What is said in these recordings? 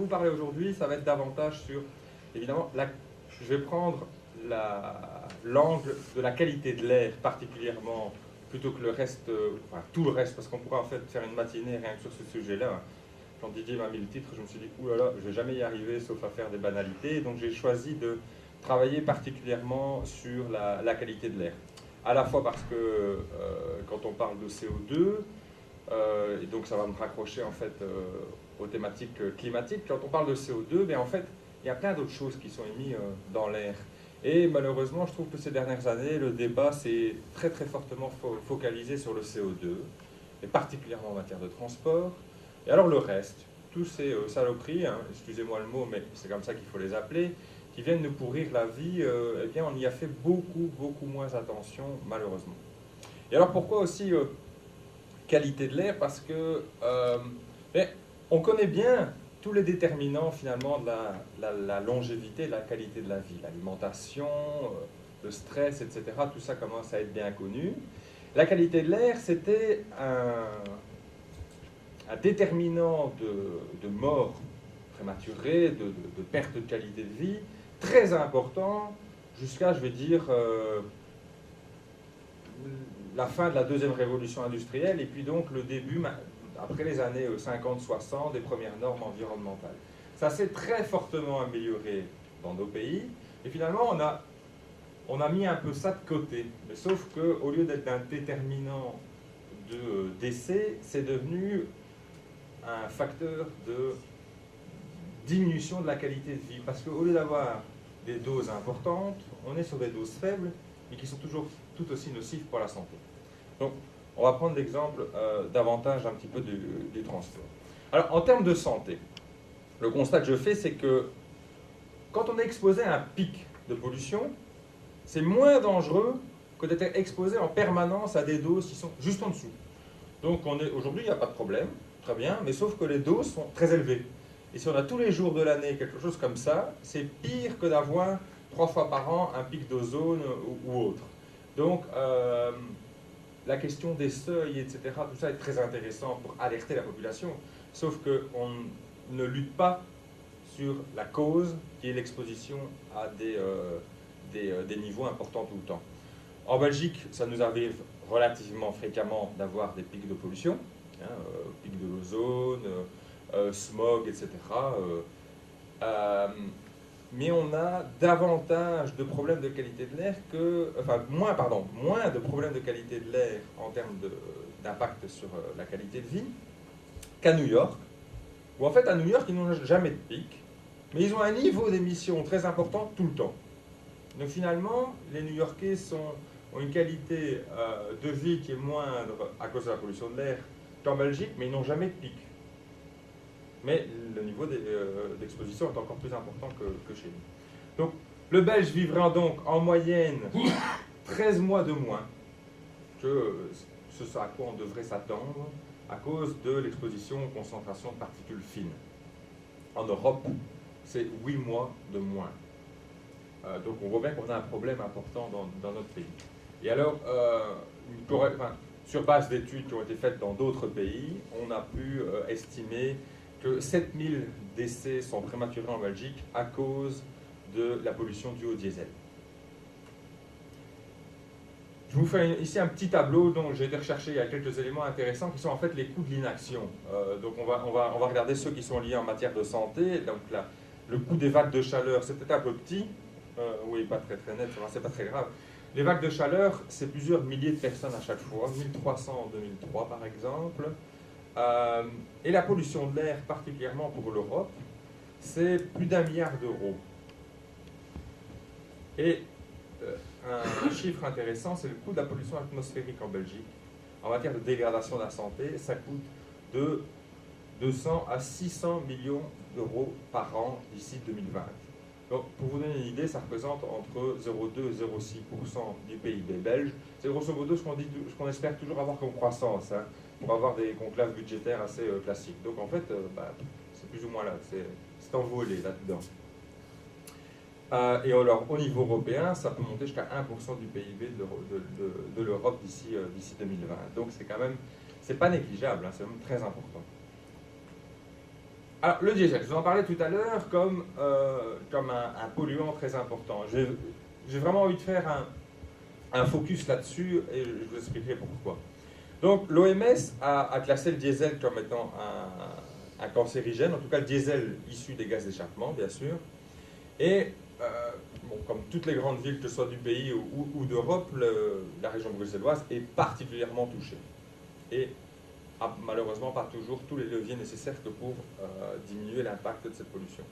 vous parler aujourd'hui, ça va être davantage sur, évidemment, je vais prendre l'angle de la qualité de l'air particulièrement, plutôt que le reste, enfin tout le reste, parce qu'on pourrait en fait faire une matinée rien que sur ce sujet-là. Quand Didier m'a mis le titre, je me suis dit, ouh là là, je ne vais jamais y arriver sauf à faire des banalités. Donc j'ai choisi de travailler particulièrement sur la qualité de l'air. À la fois parce que quand on parle de CO2, et donc ça va me raccrocher en fait aux thématiques climatiques, quand on parle de CO2, ben, en fait, il y a plein d'autres choses qui sont émises dans l'air. Et malheureusement, je trouve que ces dernières années, le débat s'est très très fortement focalisé sur le CO2, et particulièrement en matière de transport. Et alors le reste, tous ces saloperies, hein, excusez-moi le mot, mais c'est comme ça qu'il faut les appeler, qui viennent nous pourrir la vie, eh bien on y a fait beaucoup moins attention, malheureusement. Et alors pourquoi aussi qualité de l'air? Parce que on connaît bien tous les déterminants finalement de la longévité, de la qualité de la vie, l'alimentation, le stress, etc. Tout ça commence à être bien connu. La qualité de l'air, c'était un déterminant de mort prématurée, de perte de qualité de vie, très important jusqu'à, je vais dire, la fin de la deuxième révolution industrielle et puis donc le début, après les années 50-60, des premières normes environnementales. Ça s'est très fortement amélioré dans nos pays et finalement on a mis un peu ça de côté. Mais sauf qu'au lieu d'être un déterminant de décès, c'est devenu un facteur de diminution de la qualité de vie. Parce qu'au lieu d'avoir des doses importantes, on est sur des doses faibles et qui sont toujours tout aussi nocives pour la santé. Donc, on va prendre l'exemple davantage un petit peu du transport. Alors, en termes de santé, le constat que je fais, c'est que quand on est exposé à un pic de pollution, c'est moins dangereux que d'être exposé en permanence à des doses qui sont juste en dessous. Donc, aujourd'hui, il n'y a pas de problème, très bien, mais sauf que les doses sont très élevées. Et si on a tous les jours de l'année quelque chose comme ça, c'est pire que d'avoir 3 fois par an un pic d'ozone ou autre. Donc, la question des seuils, etc., tout ça est très intéressant pour alerter la population, sauf qu'on ne lutte pas sur la cause qui est l'exposition à des niveaux importants tout le temps. En Belgique, ça nous arrive relativement fréquemment d'avoir des pics de pollution, hein, pic de l'ozone, smog, etc. Mais on a davantage de problèmes de qualité de l'air moins de problèmes de qualité de l'air en termes d'impact sur la qualité de vie qu'à New York, où en fait à New York ils n'ont jamais de pic, mais ils ont un niveau d'émission très important tout le temps. Donc finalement, les New-Yorkais ont une qualité de vie qui est moindre à cause de la pollution de l'air qu'en Belgique, mais ils n'ont jamais de pic. Mais le niveau d'exposition est encore plus important que chez nous. Donc, le Belge vivra donc en moyenne 13 mois de moins que ce à quoi on devrait s'attendre à cause de l'exposition aux concentrations de particules fines. En Europe, c'est 8 mois de moins. Donc on voit bien qu'on a un problème important dans notre pays. Et alors, sur base d'études qui ont été faites dans d'autres pays, on a pu estimer que 7000 décès sont prématurés en Belgique à cause de la pollution due au diesel. Je vous fais ici un petit tableau dont j'ai été rechercher, il y a quelques éléments intéressants qui sont en fait les coûts de l'inaction. Donc on va regarder ceux qui sont liés en matière de santé. Donc là, le coût des vagues de chaleur, c'est peut-être un peu petit. Oui, pas très net, c'est pas très grave. Les vagues de chaleur, c'est plusieurs milliers de personnes à chaque fois, 1300 en 2003 par exemple. Et la pollution de l'air, particulièrement pour l'Europe, c'est plus d'1 milliard d'euros. Et un chiffre intéressant, c'est le coût de la pollution atmosphérique en Belgique. En matière de dégradation de la santé, ça coûte de 200 à 600 millions d'euros par an d'ici 2020. Donc, pour vous donner une idée, ça représente entre 0,2 et 0,6% du PIB belge. C'est grosso modo ce qu'on espère toujours avoir comme croissance, hein, pour avoir des conclaves budgétaires assez classiques. Donc en fait, c'est plus ou moins là, c'est envolé là-dedans. Et alors, au niveau européen, ça peut monter jusqu'à 1% du PIB de l'Europe d'ici 2020. Donc c'est quand même, c'est pas négligeable, hein, c'est même très important. Alors, le diesel, je vous en parlais tout à l'heure comme, un polluant très important. J'ai vraiment envie de faire un focus là-dessus et je vous expliquerai pourquoi. Donc, l'OMS a classé le diesel comme étant un cancérigène, en tout cas le diesel issu des gaz d'échappement, bien sûr. Et, bon, comme toutes les grandes villes, que ce soit du pays ou d'Europe, la région bruxelloise est particulièrement touchée. Et malheureusement pas toujours tous les leviers nécessaires que pour diminuer l'impact de cette pollution.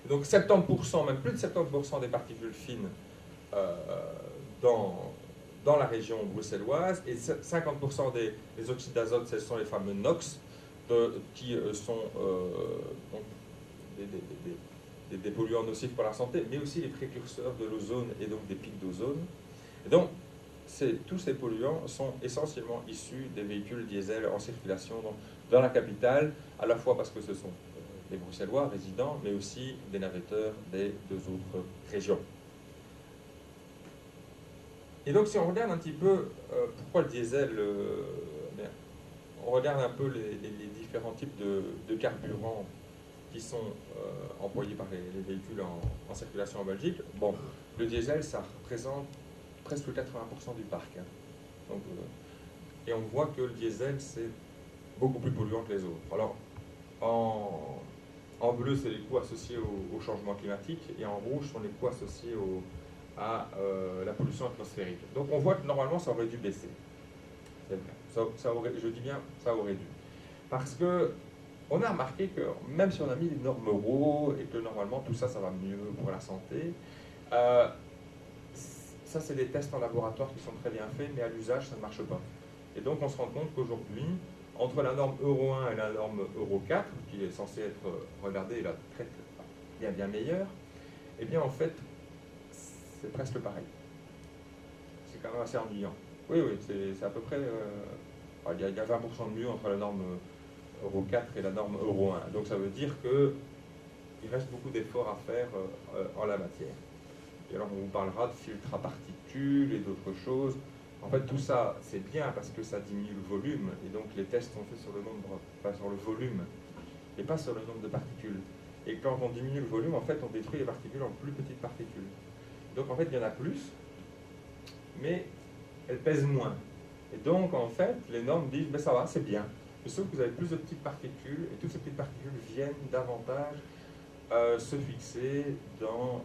Et donc 70%, même plus de 70% des particules fines dans la région bruxelloise et 50% des oxydes d'azote, ce sont les fameux NOx, qui sont des polluants nocifs pour la santé, mais aussi les précurseurs de l'ozone et donc des pics d'ozone. Et donc, tous ces polluants sont essentiellement issus des véhicules diesel en circulation dans la capitale, à la fois parce que ce sont les Bruxellois résidents, mais aussi des navetteurs des deux autres régions. Et donc, si on regarde un petit peu pourquoi le diesel, on regarde un peu les différents types de carburants qui sont employés par les véhicules en circulation en Belgique. Bon, le diesel, ça représente presque 80% du parc. Hein. Donc, et on voit que le diesel, c'est beaucoup plus polluant que les autres. Alors, en bleu, c'est les coûts associés au changement climatique, et en rouge sont les coûts associés à la pollution atmosphérique. Donc on voit que normalement, ça aurait dû baisser. Ça aurait, je dis bien, ça aurait dû. Parce que on a remarqué que même si on a mis les normes euro et que normalement tout ça, ça va mieux pour la santé, ça c'est des tests en laboratoire qui sont très bien faits, mais à l'usage ça ne marche pas. Et donc on se rend compte qu'aujourd'hui, entre la norme Euro 1 et la norme Euro 4, qui est censée être regardée là, bien meilleure, eh bien en fait, c'est presque pareil. C'est quand même assez ennuyant. Oui, c'est à peu près... il y a 20% de mieux entre la norme Euro 4 et la norme Euro 1. Donc ça veut dire qu'il reste beaucoup d'efforts à faire en la matière. Et alors on vous parlera de filtres à particules et d'autres choses. En fait, tout ça, c'est bien parce que ça diminue le volume. Et donc les tests sont faits sur le nombre, pas sur le volume, et pas sur le nombre de particules. Et quand on diminue le volume, en fait, on détruit les particules en plus petites particules. Donc en fait, il y en a plus, mais elles pèsent moins. Et donc, en fait, les normes disent, ben ça va, c'est bien. Mais sauf que vous avez plus de petites particules, et toutes ces petites particules viennent davantage se fixer dans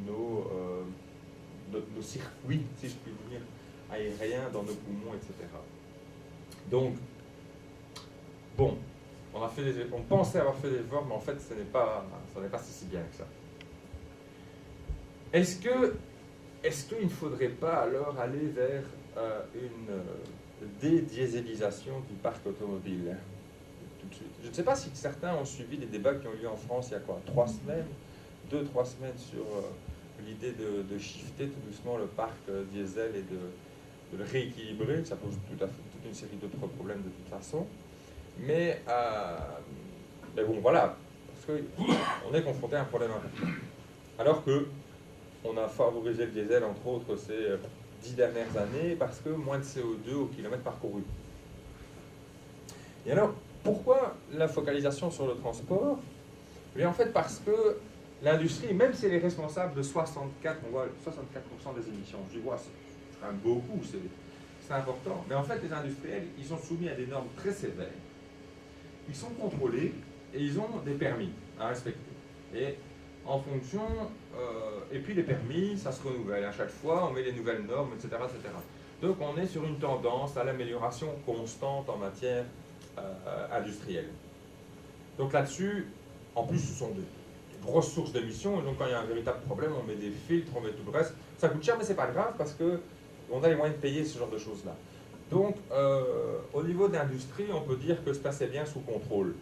nos circuits, si je puis dire, aériens, dans nos poumons, etc. Donc, bon, on pensait avoir fait des efforts, mais en fait, ça n'est pas si bien que ça. Est-ce qu'il ne faudrait pas alors aller vers une dédiésélisation du parc automobile tout de suite? Je ne sais pas si certains ont suivi les débats qui ont eu lieu en France il y a quoi, 3 semaines, 2-3 semaines sur l'idée de shifter tout doucement le parc diesel et de le rééquilibrer. Ça pose toute une série d'autres problèmes de toute façon. Mais bon, voilà, parce qu'on est confronté à un problème important. Alors que on a favorisé le diesel, entre autres, ces 10 dernières années, parce que moins de CO2 au kilomètre parcouru. Et alors, pourquoi la focalisation sur le transport? Eh bien, en fait, parce que l'industrie, même si elle est responsable de 64% des émissions, je dis, ouais, c'est quand même beaucoup, c'est important. Mais en fait, les industriels, ils sont soumis à des normes très sévères. Ils sont contrôlés et ils ont des permis à respecter. Et en fonction, et puis les permis, ça se renouvelle. À chaque fois, on met les nouvelles normes, etc., etc. Donc on est sur une tendance à l'amélioration constante en matière industrielle. Donc là-dessus, en plus, ce sont des grosses sources d'émissions, et donc quand il y a un véritable problème, on met des filtres, on met tout le reste. Ça coûte cher, mais c'est pas grave, parce qu'on a les moyens de payer ce genre de choses-là. Donc, au niveau de l'industrie, on peut dire que c'est assez bien sous contrôle.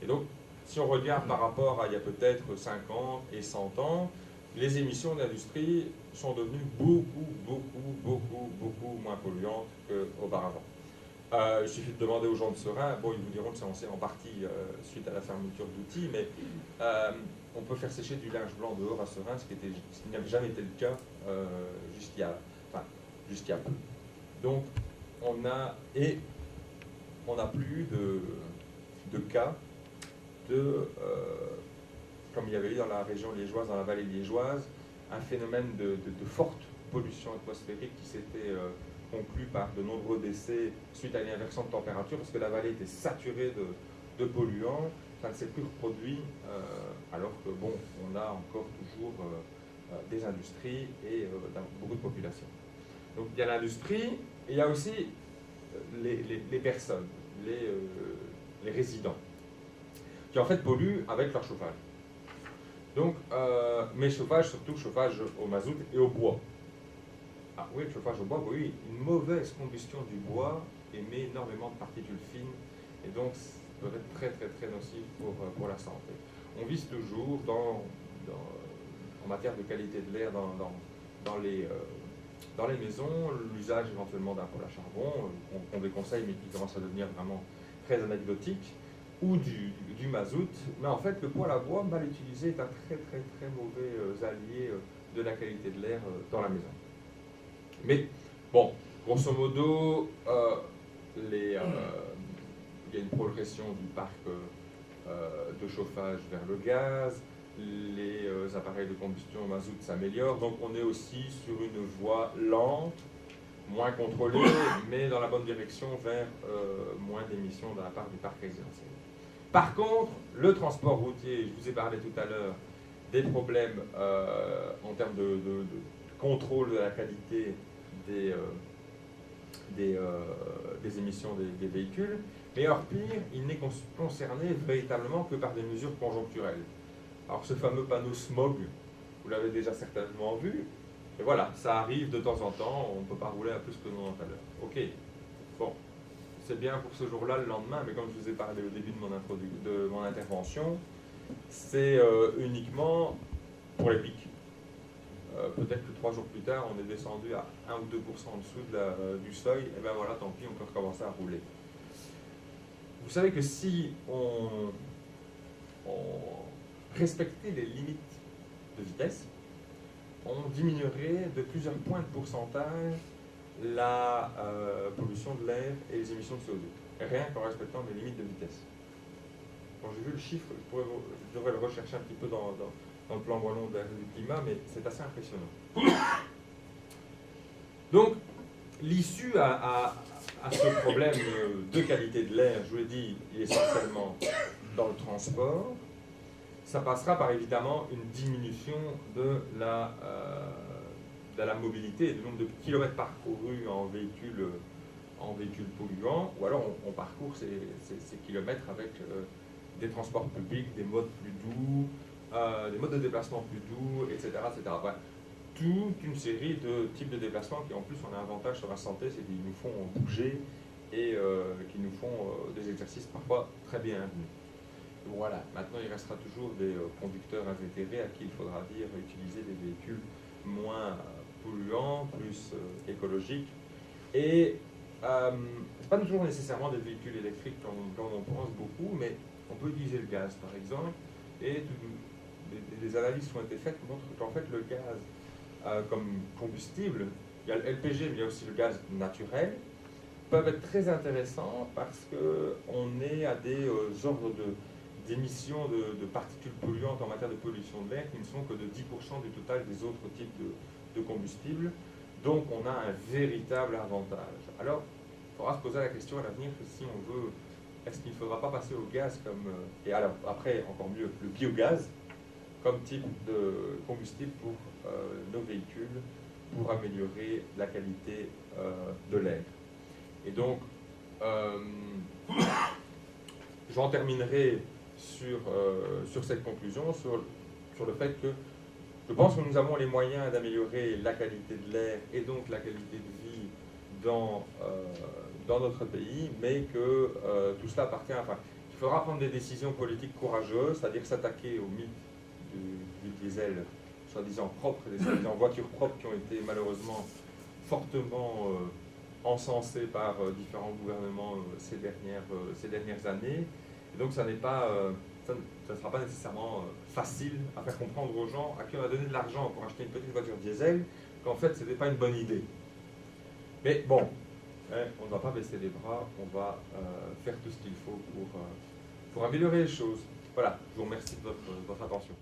Et donc, si on regarde par rapport à il y a peut-être 50 et 100 ans, les émissions d'industrie sont devenues beaucoup moins polluantes qu'auparavant. Il suffit de demander aux gens de Seraing, bon, ils vous diront que c'est en partie suite à la fermeture d'outils, mais on peut faire sécher du linge blanc dehors à Seraing, ce qui n'avait jamais été le cas jusqu'à peu. Donc, on n'a plus de cas comme il y avait eu dans la région liégeoise, dans la vallée liégeoise, un phénomène de forte pollution atmosphérique qui s'était conclu par de nombreux décès suite à une inversion de température, parce que la vallée était saturée de polluants. Ça ne s'est plus reproduit, alors que, bon, on a encore toujours des industries et beaucoup de population. Donc il y a l'industrie, et il y a aussi les personnes, les résidents, qui en fait polluent avec leur chauffage. Donc, mais chauffage, surtout chauffage au mazout et au bois. Ah oui, le chauffage au bois, oui, une mauvaise combustion du bois émet énormément de particules fines, et donc ça peut être très très très nocif pour la santé. On vise toujours en matière de qualité de l'air dans les maisons, l'usage éventuellement d'un poêle à charbon, qu'on déconseille mais qui commence à devenir vraiment très anecdotique, ou du mazout. Mais en fait, le poêle à bois mal utilisé est un très très très mauvais allié de la qualité de l'air dans la maison. Mais bon, grosso modo, il y a une progression du parc de chauffage vers le gaz, les appareils de combustion au mazout s'améliorent, donc on est aussi sur une voie lente, moins contrôlée, mais dans la bonne direction vers moins d'émissions de la part du parc résidentiel. Par contre, le transport routier, je vous ai parlé tout à l'heure des problèmes en termes de contrôle de la qualité des émissions des véhicules, mais hors pire, il n'est concerné véritablement que par des mesures conjoncturelles. Alors ce fameux panneau smog, vous l'avez déjà certainement vu, et voilà, ça arrive de temps en temps, on ne peut pas rouler à plus que 90 à l'heure. Ok, bon, c'est bien pour ce jour-là, le lendemain, mais comme je vous ai parlé au début de mon intervention, c'est uniquement pour les pics. Peut-être que 3 jours plus tard, on est descendu à 1 ou 2% en dessous du seuil, et bien voilà, tant pis, on peut recommencer à rouler. Vous savez que si on respectait les limites de vitesse, on diminuerait de plusieurs points de pourcentage la pollution de l'air et les émissions de CO2, rien qu'en respectant les limites de vitesse. Quand j'ai vu le chiffre, je devrais le rechercher un petit peu dans le plan wallon du climat, mais c'est assez impressionnant. Donc, l'issue à ce problème de qualité de l'air, je vous l'ai dit, il est essentiellement dans le transport. Ça passera par évidemment une diminution de la mobilité, du nombre de kilomètres parcourus en véhicules polluants, ou alors on parcourt ces kilomètres avec des transports publics, des modes plus doux, des modes de déplacement plus doux, etc. etc. Bref, toute une série de types de déplacements qui en plus ont un avantage sur la santé, c'est qu'ils nous font bouger et qui nous font des exercices parfois très bienvenus. Voilà, maintenant il restera toujours des conducteurs invétérés à qui il faudra dire utiliser des véhicules moins polluants, plus écologiques. Et c'est pas toujours nécessairement des véhicules électriques comme on pense beaucoup, mais on peut utiliser le gaz par exemple. Et des analyses qui ont été faites montrent qu'en fait le gaz comme combustible, il y a le LPG mais il y a aussi le gaz naturel, peuvent être très intéressants parce qu'on est à des ordres d'émissions de particules polluantes en matière de pollution de l'air qui ne sont que de 10% du total des autres types de combustibles. Donc on a un véritable avantage. Alors, il faudra se poser la question à l'avenir que si on veut, est-ce qu'il ne faudra pas passer au gaz comme, et alors après, encore mieux, le biogaz comme type de combustible pour nos véhicules, pour améliorer la qualité de l'air. Et donc, j'en terminerai sur cette conclusion, sur le fait que je pense que nous avons les moyens d'améliorer la qualité de l'air et donc la qualité de vie dans notre pays, mais que tout cela appartient, enfin, il faudra prendre des décisions politiques courageuses, c'est-à-dire s'attaquer au mythe du diesel, soi-disant propre, des soi-disant voitures propres qui ont été malheureusement fortement encensées par différents gouvernements ces dernières années. Et donc ça ne sera pas nécessairement facile à faire comprendre aux gens à qui on a donné de l'argent pour acheter une petite voiture diesel, qu'en fait ce n'était pas une bonne idée. Mais bon, on ne va pas baisser les bras, on va faire tout ce qu'il faut pour améliorer les choses. Voilà, je vous remercie de votre attention.